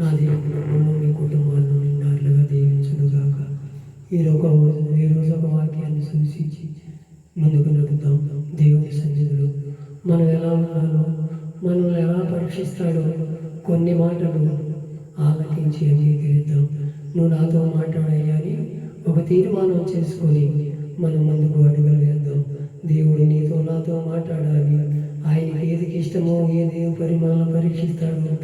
నా దేవుడు మీ కుటుంబాలను నిండారులుగా దీవించునుగాక. ఈరోజు ఒక వాక్యాన్ని సూచించి ముందుకు నడుద్దాం. దేవుని సన్నిధిలో మనం ఎలా ఉన్నాలో, మనం ఎలా పరీక్షిస్తాడో కొన్ని మాటలు ఆలకించి అంగీకరిద్దాం. నువ్వు నాతో మాట్లాడాలి అని ఒక తీర్మానం చేసుకొని మనం ముందుకు అడుగులు వేద్దాం. దేవుడు నీతో నాతో మాట్లాడాలి. ఆయనకి ఏదికి ఇష్టమో, ఏది పరిమాణం పరీక్షిస్తాడో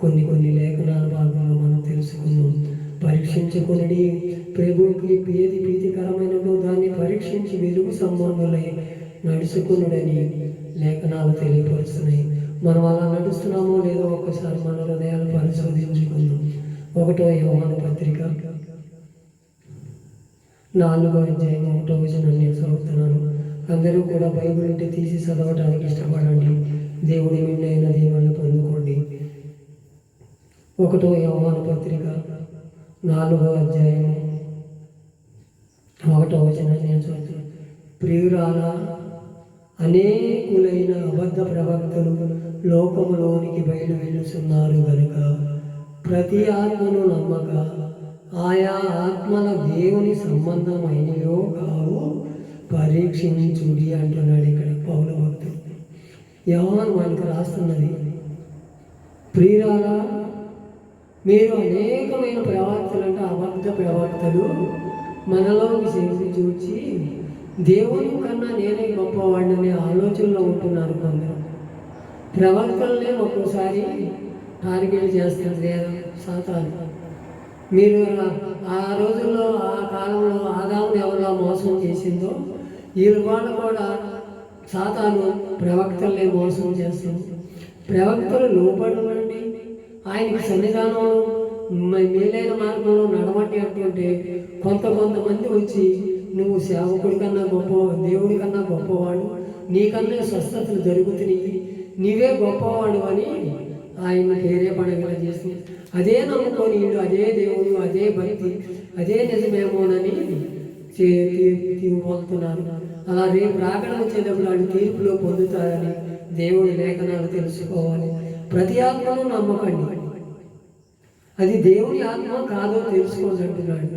కొన్ని లేఖనాల భాగంలో మనం తెలుసుకున్నాం. పరీక్షించుకుని ప్రభువుకి ఏది ప్రీతికరమైనదో దాన్ని పరీక్షించి వెలుగు సంబంధులై నడుచుకునుడని లేఖనాలు తెలియపరుస్తున్నాయి. మనం అలా నడుస్తున్నామో లేదో ఒక్కసారి మన హృదయాలు పరిశోధించుకుందాం. 1 యోహాను పత్రిక 4వ అధ్యాయం 1వ వచనం నేను చదువుతున్నాను. అందరూ కూడా బైబిల్ ఉంటే తీసి చదవడానికి ఇష్టపడండి. దేవుడి నిండైన దీవెనలు పొందుకోండి. 1 యోహాను పత్రిక 4వ అధ్యాయం 1వ వచనం నేను చదువుతున్నాను. ప్రియురాలా, అనేకులైన అబద్ధ ప్రవక్తలు లోకములోనికి బయలు వెలుస్తున్నారు కనుక ప్రతి ఆత్మను నమ్మక ఆయా ఆత్మల దేవుని సంబంధమైనయో కావో పరీక్షించుడి అంటున్నాడు ఇక్కడ పౌలు భక్తుడు. యోహాను మనకు రాస్తున్నది, ప్రియురాలా, మీరు అనేకమైన ప్రవక్తలు అంటే అబద్ధ ప్రవక్తలు మనలోకి చేసి చూచి దేవుని కన్నా నేనే గొప్పవాడిని ఆలోచనలో ఉంటున్నారు. కొందరు ప్రవక్తలనే ఒక్కోసారి టార్గెట్ చేస్తారు లేదా సాతాను. మీరు ఆ రోజుల్లో ఆ కాలంలో ఆదాముని ఎవరిలో మోసం చేసిందో వీళ్ళు కూడా సాతాను ప్రవక్తలనే మోసం చేస్తుంది. ప్రవక్తలు లోపడండి ఆయనకి సన్నిధానంలో మేలైన మార్గంలో నడవండి అంటుంటే కొంతమంది వచ్చి నువ్వు సేవకుడి కన్నా గొప్ప, దేవుడి కన్నా గొప్పవాడు, నీకన్నా స్వస్థతలు జరుగుతున్నాయి, నీవే గొప్పవాడు అని ఆయన పేరే పండుగ చేసి అదే నమ్ముకొని వీడు అదే దేవుడు, అదే భక్తి, అదే నిజమేమోనని తీర్పుతున్నారు. అలా రేపు రాకడ వచ్చేటప్పుడు వాళ్ళు తీర్పులో పొందుతారని దేవుడి లేఖనాలు తెలుసుకోవాలి. ప్రతి ఆత్మను నమ్మకండి, అది దేవుని ఆత్మ కాదో తెలుసుకోండి అంటున్నాడు.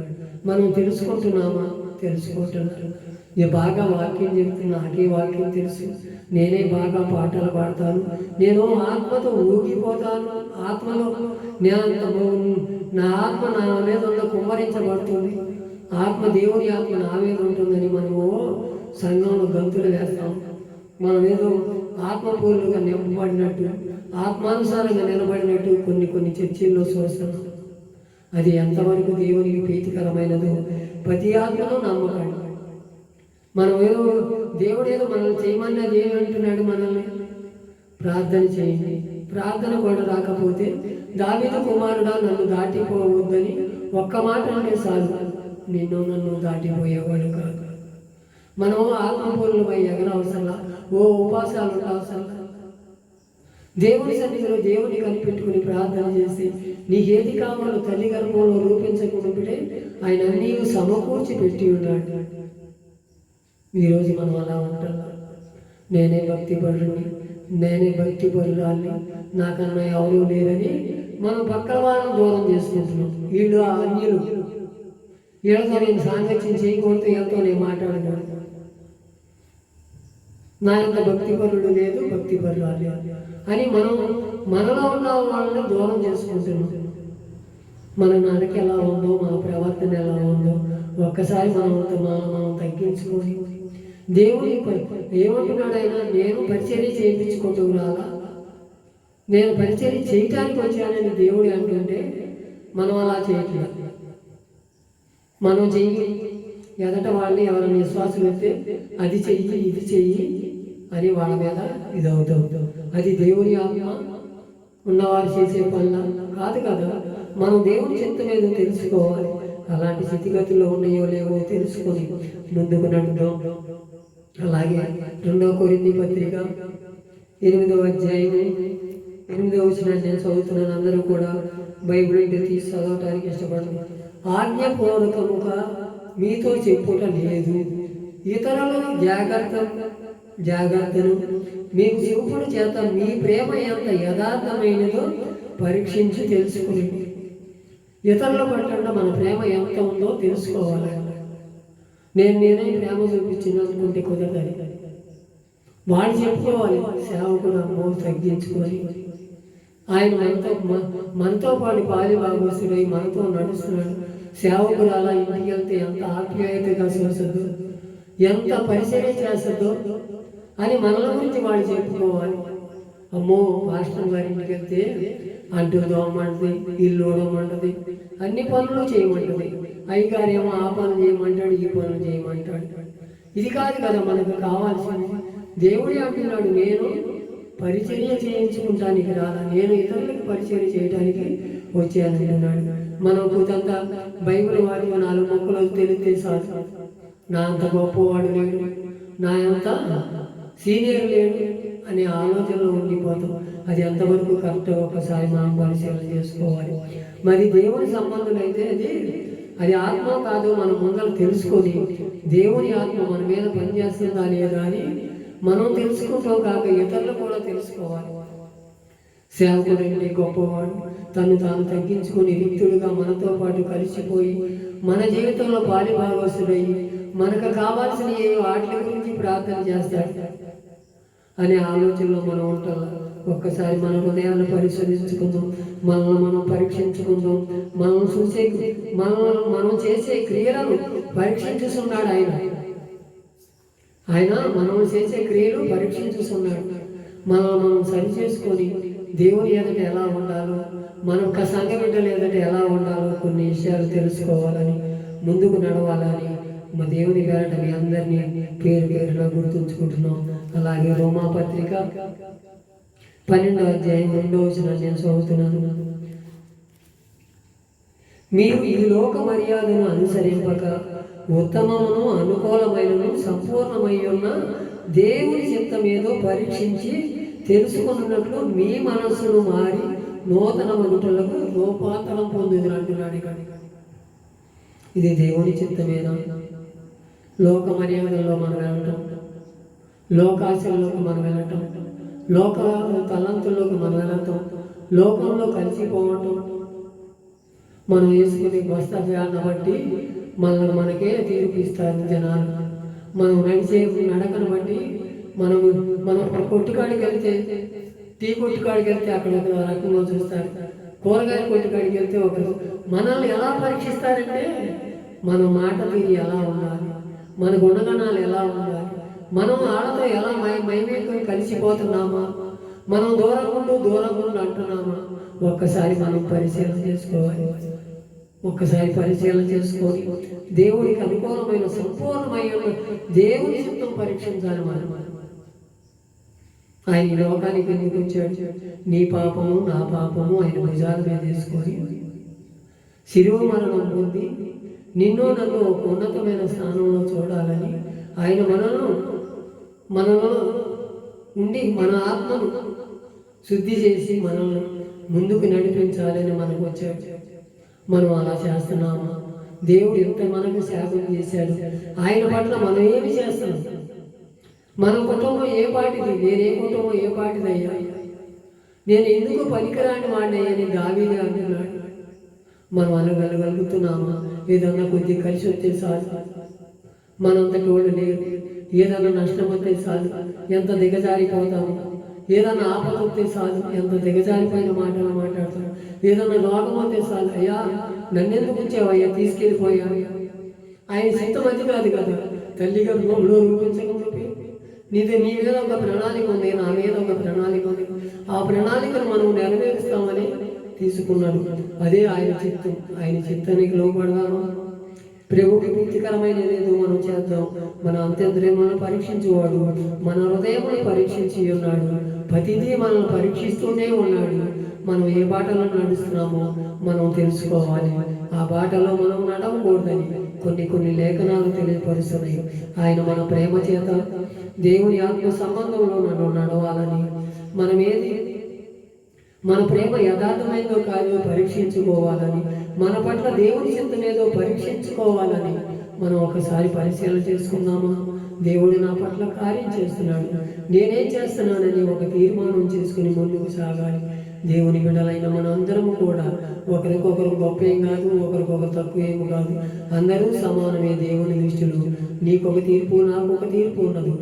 మనం తెలుసుకుంటున్నామా? తెలుసుకుంటున్నాను. నేను బాగా వాక్యం చెప్తున్నా, నాకే వాక్యం తెలుసు, నేనే బాగా పాటలు పాడతాను, నేను ఆత్మతో ఊగిపోతాను, ఆత్మలో నా ఆత్మ నా మీద ఉన్న కుమ్మరించబడుతుంది, ఆత్మ దేవుని ఆత్మ నా మీద ఉంటుందని మనము సంఘంలో గంతులు వేస్తాం. మనం ఏదో ఆత్మపూర్లుగా నింపబడినట్టు, ఆత్మానుసారంగా నిలబడినట్టు కొన్ని చర్చిల్లో చూస్తున్నాం. అది ఎంతవరకు దేవునికి ప్రీతికరమైనదో ప్రతి ఆత్మలో నమ్మకండి. మనం ఏదో దేవుడు ఏదో మనల్ని చేయమన్నది ఏమంటున్నాడు, మనల్ని ప్రార్థన చేయండి. ప్రార్థన కూడా రాకపోతే దావీదు కుమారుడా నన్ను దాటిపోవద్దని ఒక్క మాట అంటే చాలు, నన్ను దాటిపోయేవాడు కాదు. మనం ఆత్మపూర్ణమై ఎగరవసరంలా, ఉపాసాలు ఉండవసరంలా, దేవుని సన్నిధిలో దేవుని కనిపెట్టుకుని ప్రార్థన చేసి నీకేది కావాలో తల్లి గర్భంలో రూపించకుండానే ఆయన అన్నీ సమకూర్చి పెట్టి ఉన్నాడు. ఈరోజు మనం అలా ఉంటాం. నేనే భక్తి పరుని, నేనే భక్తి పరురాన్ని, నాకన్నా ఎవరూ లేరని మనం పక్కన వాళ్ళని దూరం చేసుకుంటున్నాం. వీళ్ళు ఆ అన్యులు, వీళ్ళతో నేను సాంగత్యం చేయకూడదు, ఎంతో నేను మాట్లాడకూడదు, నా యొక్క భక్తి పరుడు లేదు, భక్తి పరురాలి అని మనలో ఉన్న వాళ్ళని దూరం చేసుకుంటున్నాం. మన నడక ఎలా ఉందో, మన ప్రవర్తన ఎలా ఉందో ఒక్కసారి మనం తగ్గించుకొని దేవుని ఏమంటున్నాడు ఆయన, నేను పరిచర్య చేయించుకుంటూ రాలా, నేను పరిచర్య చేయటానికి వచ్చానని దేవుడు అంటుంటే మనం అలా చేయట్లేదు. మనం చెయ్యి ఎదట వాళ్ళని ఎవరైనా విశ్వాసం అయితే అది చెయ్యి ఇది చెయ్యి అని వాళ్ళ మీద ఇదవుతాం. అది దేవుని ఆత్మ ఉన్నవారు చేసే పనుల కాదు కదా. మనం దేవుని చిత్తం మీద తెలుసుకోవాలి. అలాంటి స్థితిగతుల్లో ఉన్నాయో లేవో తెలుసుకొని ముందుకు నడుద్దాం. అలాగే 2వ కొరింథీ పత్రిక 8వ అధ్యాయం 8వ వచనాన్ని నేను చదువుతున్నాను. అందరూ కూడా బైబిల్ తీసి చదవటానికి ఇష్టపడతాం. ఆజ్ఞాపూర్వకముగా మీతో చెప్పుట లేదు, ఇతరులను జాగ్రత్తను మీకు చూపుడు చేత మీ ప్రేమ ఎంత యథార్థమైనదో పరీక్షించి తెలుసుకుని ఇతరుల పట్ల మన ప్రేమ ఎంత ఉందో తెలుసుకోవాలి. నేనే ప్రేమ చూపించిననుకుంటే కుదరదని వాళ్ళు చెప్పుకోవాలి. సేవకుడు అమ్మో తగ్గించుకొని ఆయన మనతో పాటు పాలిభాగస్తుడై మనతో నడుస్తున్నాడు. సేవకుడు అలా ఇంటికి వెళ్తే ఎంత ఆప్యాయతగా చూస్తుందో, ఎంత పరిచర్య చేస్తుందో అని మనల గురించి వాళ్ళు చెప్పుకోవాలి. అమ్మో మాస్టర్ గారి ఇంటికి వెళ్తే అంటూ దోమంటది, ఇల్లు ఓడమంటది, అన్ని పనులు చేయమంటది. అయ్యగారేమో ఆ పనులు చేయమంటాడు, ఈ పనులు చేయమంటాడు. ఇది కాదు కదా మనకు కావాల్సింది. దేవుడే అంటున్నాడు, నేను పరిచర్య చేయించుకుంటానికి రాలా, నేను ఇతరులకు పరిచర్య చేయడానికి వచ్చానంటున్నాడు. మనం కూతంతా బైబిల్ వాడి 4 మొక్కలు తెలిస్తే సార్, నా అంత గొప్పవాడు లేడు, నా అంత సీనియర్ లేడు అనే ఆలోచనలో ఉండిపోతాం. అది ఎంతవరకు కరెక్ట్ ఒకసారి మనం పరిశీలన చేసుకోవాలి. మరి దేవుని సంబంధులు అయితే అది ఆత్మ కాదు, మనం ముందర తెలుసుకొని దేవుని ఆత్మ మన మీద పనిచేస్తుందా లేదా అని మనం తెలుసుకుంటాం కాక ఇతరులు కూడా తెలుసుకోవాలి. సేవకుడు అంటే గొప్పవాడు, తను తాను తగ్గించుకొని రిక్తుడుగా మనతో పాటు కలిసిపోయి మన జీవితంలో పాలిభాగస్తుడయ్యి మనకు కావాల్సిన ఏ వాటి గురించి ప్రార్థన చేస్తాడు అనే ఆలోచనలో మనం ఉంటాం. ఒక్కసారి మన హృదయాన్ని పరిశీలించుకుందాం, మనల్ని మనం పరీక్షించుకుందాం. మనం చేసే క్రియలను పరీక్షించుతున్నాడు ఆయన మనం చేసే క్రియలు పరీక్షించుతున్నాడు. మనం సరి చేసుకొని దేవుని ఎదుట ఎలా ఉండాలో, మనం సంఘ బిడ్డల ఎదుట ఎలా ఉండాలో కొన్ని విషయాలు తెలుసుకోవాలని, ముందుకు నడవాలని మా దేవుని పేరట మీ అందరినీ పేరు పేరున గుర్తుంచుకుంటున్నాం. అలాగే రోమాపత్రిక 12వ అధ్యాయం 2వ వచనం నేను చదువుతున్నాను. మీరు ఈ లోక మర్యాదను అనుసరింపక ఉత్తమమును అనుకూలమైనను సంపూర్ణమై ఉన్న దేవుని చిత్తమేదో పరీక్షించి తెలుసుకున్నట్లు మీ మనస్సును మారి నూతన మనుషులకు రూపాంతరం పొందుదురు అంటున్నాడు. ఇది దేవుని చిత్తమేనా? లోక మర్యాదల్లో మనం వెళ్ళటం, లోకాశల్లోకి మనం వెళ్ళటం, లోక తలంతుల్లోకి మనం వెళ్ళటం, లోకంలో కలిసిపోవటం, మనం వేసుకునే వస్త్రాన్ని బట్టి మనకే తీర్పు ఇస్తారు జనాలు. మనం నడిచే నడకను బట్టి మనం కొట్టుకాడికి వెళ్తే, టీ కొట్టుకాడికి వెళ్తే అక్కడ ఒక రకంగా చూస్తారు, కూరగాయల కొట్టుకాడికి వెళ్తే ఒకరు. మనల్ని ఎలా పరీక్షిస్తారంటే మన మాట తీరి ఎలా ఉండాలి, మన గుణగణాలు ఎలా ఉండాలి, మనం వాళ్ళతో ఎలా మైమేకం కలిసిపోతున్నామా, మనం దూరంగా అంటున్నామా, ఒక్కసారి మనం పరిశీలన చేసుకోవాలి. ఒక్కసారి పరిశీలన చేసుకొని దేవుడికి అనుకూలమైన సంపూర్ణమైన దేవుని చిత్తం పరీక్షించాలి. ఆయన ఈ లోకానికి ఎందుకు వచ్చాడు? నీ పాపము నా పాపము ఆయన భుజాల మీద తీసుకొని శిలువ మరణం పొంది నిన్ను నన్ను ఒక ఉన్నతమైన స్థానంలో చూడాలని ఆయన మనలో ఉండి మన ఆత్మను శుద్ధి చేసి మనల్ని ముందుకు నడిపించాలని మనకు వచ్చాడు. మనం అలా చేస్తున్నాము. దేవుడు ఎంత మనకు సేవం చేశాడు. ఆయన పట్ల మనం ఏమి చేస్తాం? మన కుటుంబం ఏ పాటిది, నేనే కుటుంబం ఏ పాటిదయ్యా, నేను ఎందుకు పనికిరాని వాడినయ్యని దావీదు అంటున్నాడు. మనం అనగలుగుతున్నామా? ఏదన్నా కొద్ది కలిసి వస్తే చాలు, మనంతటి వాళ్ళు లేరు. ఏదన్నా నష్టం వస్తే చాలు ఎంత దిగజారిపోతాము, ఏదన్నా ఆపద వస్తే చాలు ఎంత దిగజారిపోయిన మాటలు మాట్లాడతాం. ఏదన్నా రోగం వస్తే చాలు, అయ్యా నన్నెందుకు ఉంచావయ్యా, తీసుకెళ్ళిపోయావు. ఆయన సిద్ధం అది కాదు కదా, తల్లిగా గోములో రూపించకుండా నీ మీద ఒక ప్రణాళిక ఉంది, నా మీద ఒక ప్రణాళిక ఉంది. ఆ ప్రణాళికను మనం నెరవేరుస్తామని తీసుకున్నాడు. అదే ఆయన చిత్తం. ఆయన చిత్తానికి లోపడదామా? ప్రభుకి ప్రీతికరమైనది ఏదో మనం చేద్దాం. మన అంత్యంతరేమో పరీక్షించేవాడు, మన హృదయమును పరీక్షించి ఉన్నాడు. ప్రతిదీ మనల్ని పరీక్షిస్తూనే ఉన్నాడు. మనం ఏ బాటలో నడుస్తున్నామో మనం తెలుసుకోవాలి. ఆ బాటలో మనం నడవకూడదని కొన్ని లేఖనాలు తెలియపరుస్తున్నాయి. ఆయన మన ప్రేమ చేత దేవుని ఆత్మ సంబంధంలో నడవాలని, మన ప్రేమ యథార్థమైనదో కాదో పరీక్షించుకోవాలని, మన పట్ల దేవుని చిత్తమేదో పరీక్షించుకోవాలని మనం ఒకసారి పరిశీలన చేసుకుందామా? దేవుడు నా పట్ల కార్యం చేస్తున్నాడు, నేనేం చేస్తున్నానని ఒక తీర్మానం చేసుకుని ముందుకు సాగాలి. దేవుని బిడ్డలైన మన అందరము కూడా ఒకరికొకరు గొప్ప ఏం కాదు, ఒకరికొకరు తక్కువ ఏమి కాదు, అందరూ సమానమే దేవుని దృష్టిలో. నీకొక తీర్పు, నాకు ఒక తీర్పు ఉన్నది.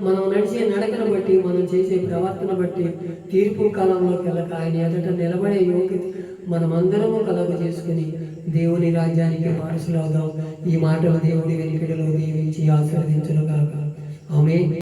మనం నడిచే నడకను బట్టి, మనం చేసే ప్రవర్తన బట్టి తీర్పు కాలంలోకి వెళ్ళక ఆయన ఎదుట నిలబడే యోగ్యత మనమందరము కలుగు చేసుకుని దేవుని రాజ్యానికి వారసులవుదాం. ఈ మాటలు దేవుడి వెనుకడిలో దీవించి ఆశీర్వదించును గాక. ఆమేన్.